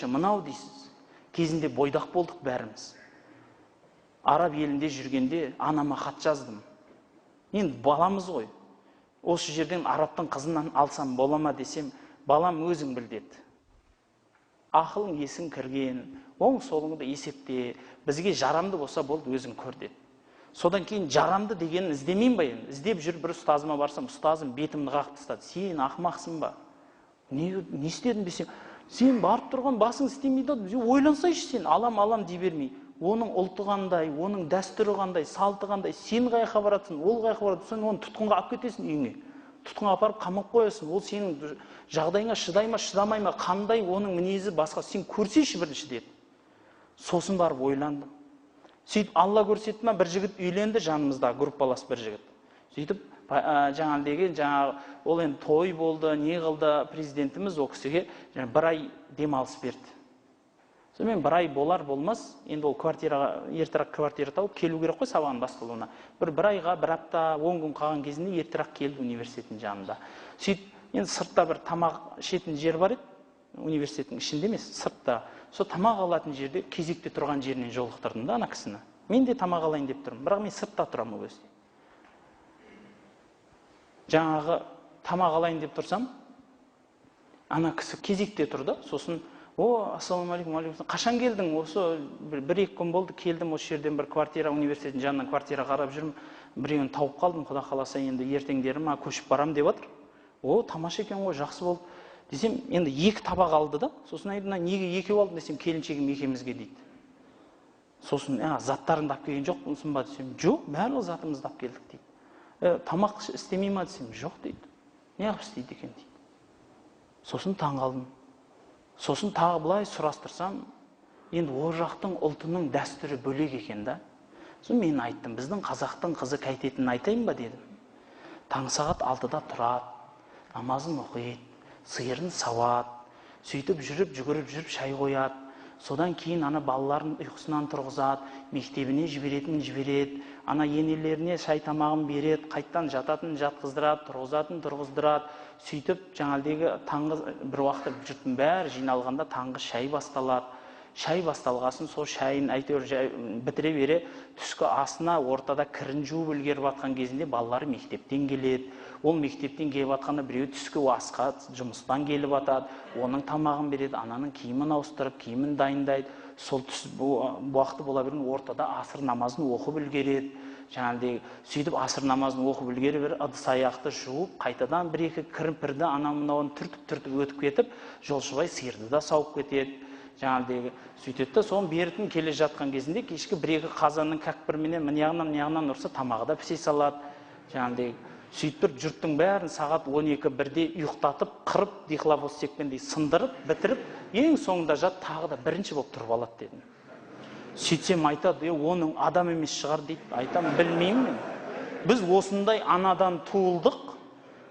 Мынау дейсіз, кезінде бойдақ болдық бәріміз. Араб елінде жүргенде анама хат жаздым. Енді баламыз ғой. Осы жерден арабтың қызынан алсам болама десем, балам өзің біл деді. Ақылың есің кірген, оң солыңды есепте, бізге жарамды болса болды өзің көр деді. Содан кейін жарамды дегенін іздемеймін ба енді? Іздеп жүріп бір ұстазыма барсам, ұстазым бетімді қағып тастады. Сен ақымақсың ба? Не істедің десем, сен барып тұрған басың істемейді, ойлансайшы сен, алам дей бермей. Оның ұлты қандай, оның дәстүрі қандай, салты қандай, сен қай жаққа барасың, ол қай жаққа барады, сен оны тұтқынға алып кетесің үйіңе. Тұтқынға апарып қамап қоясың. Ол сенің жағдайыңа шыдай ма, шыдамай ма, қандай оның мінезі басқа, сен көрсейші бірінші деді. Сосын барып ойландым. Сөйтіп Алла көрсетті ма, бір жігіт үйленді жанымызда, группалас бір жігіт. Сөйтіп ол енді той болды, не қылды, президентіміз ол кісіге бір ай демалыс берді. Сонымен бір ай болар болмас, енді ол ертерек квартира тауып келу керек қой сабағын басталуына. Бір айға, бір апта, 10 күн қалған кезінде ертерек келді университеттің жанында. Сөйтіп, енді сыртта бір тамақ ішетін жер бар еді, университеттің ішінде емес, сыртта. Сол тамақ алатын жерде кезекте тұрған жерінен жолықтырдым да ана кісіні. Мен де тамақ алайын деп тұрмын, бірақ мен сыртта тұрамын өзі. Жаңағы тамақ алайын деп тұрсам, ана кісі кезекте тұрды, сосын ассалаумағалейкум, қашан келдің? Осы бір-екі күн болды, келдім, осы жерден бір квартира, университеттің жанынан квартира қарап жүрмін, біреуін тауып қалдым, құда қаласа енді ертеңдері ма көшіп барам деп жатыр. Тамаша екен ғой, жақсы болды. Десем, енді 2 табақ алды да, сосын айтты, неге 2 алдың десем, келіншегім екеумізге дейді. Сосын, заттарыңды алып келген жоқ болсын ба десем, жоқ, барлық затымызды алып келдік дейді. Тамақ істемей ма десем, жоқ дейді. Неғып істейді екен дейді. Сосын таң қалдым. Сосын тағы былай сұрастырсам, енді о жақтың ұлтының дәстүрі бөлек екен да. Сосын мен айттым, біздің қазақтың қызы қайтетінін айтайын ба дедім. Таң сағат 6-да тұрады, намазын оқиды, сиырын сауады, сөйтіп жүгіріп шай қояды. Содан кейін ана балаларын ұйқысынан тұрғызады, мектебіне жібереді, ана енелеріне шай тамағын береді, қайттан жататын жатқыздырады, тұрғыздырады. Сөйтіп, жаңалдегі таңғы бір уақытта жұрттың бәрі жиналғанда таңғы шай басталады. Шай басталғасын, сол шайын әйтеуір бітіре бере, түскі асына ортада кірін жуып үлгеріп жатқан кезінде балалары мектептен келеді. Ол мектептен келіп жатқанда біреу түскі асқа жұмыстан келіп жатады, оның тамағын береді, ананың киімін ауыстырып, киімін дайындайды. Сол уақыты бола берген ортада асыр намазын оқып үлгереді. Жаңағыдай сөйтіп асыр намазын оқып үлгеріп бір ыдыс аяқты жуып, қайтадан бір-екі кірпірді ана-мынауын түртіп өтіп кетіп, жолшыбай сиырды да сауып кетеді. Жаңағыдай сөйтеді да, соның бертін келе жатқан кезінде кешкі 1-2 қазанның кәкпірменен мынаяғынан ұрса тамағы да пісе салады. Жаңағыдай сөйтіп жұрттың бәрін сағат 12-1-де ұйықтатып, қырып, дихлофос секпендей сындырып, бітіріп, ең соңында жат тағы да бірінші болып тұрып алады дедім. Сөйтсем айтады, оның адам емес шығар дейді. Айтам, білмеймін мен. Біз осындай анадан туылдық,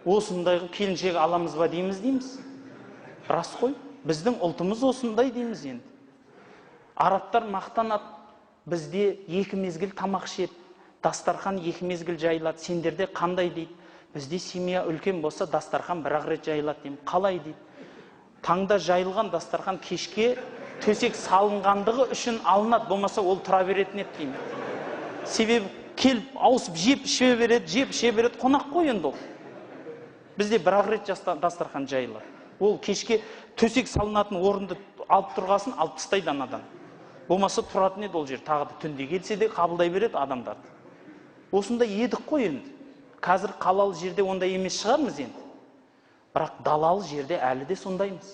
осындай келіншек аламыз ба дейміз. Рас қой, біздің ұлтымыз осындай дейміз енді. Арабтар мақтанады, бізде 2 мезгіл тамақ ішеді, дастархан 2 мезгіл жайылады, сендерде қандай дейді. Бізде семья үлкен болса, дастархан бір-ақ рет жайылады деймін. Қалай дейді. Таңда жайылған дастархан кешке төсек салынғандығы үшін алынады, болмаса ол тұра беретін еді деймін. Себебі келіп, ауысып, жеп, іше береді, қонақ қой енді ол. Бізде бір-ақ рет дастархан жайылады. Ол кешке төсек салынатын орынды алып тұрғасын, алып тастайды анадан. Болмаса тұратын еді ол жер, тағы да түнде келсе де қабылдай береді адамдарды. Осында едік қой енді. Қазір қалалы жерде ондай емес шығармыз енді. Бірақ далалы жерде әлі де сондаймыз.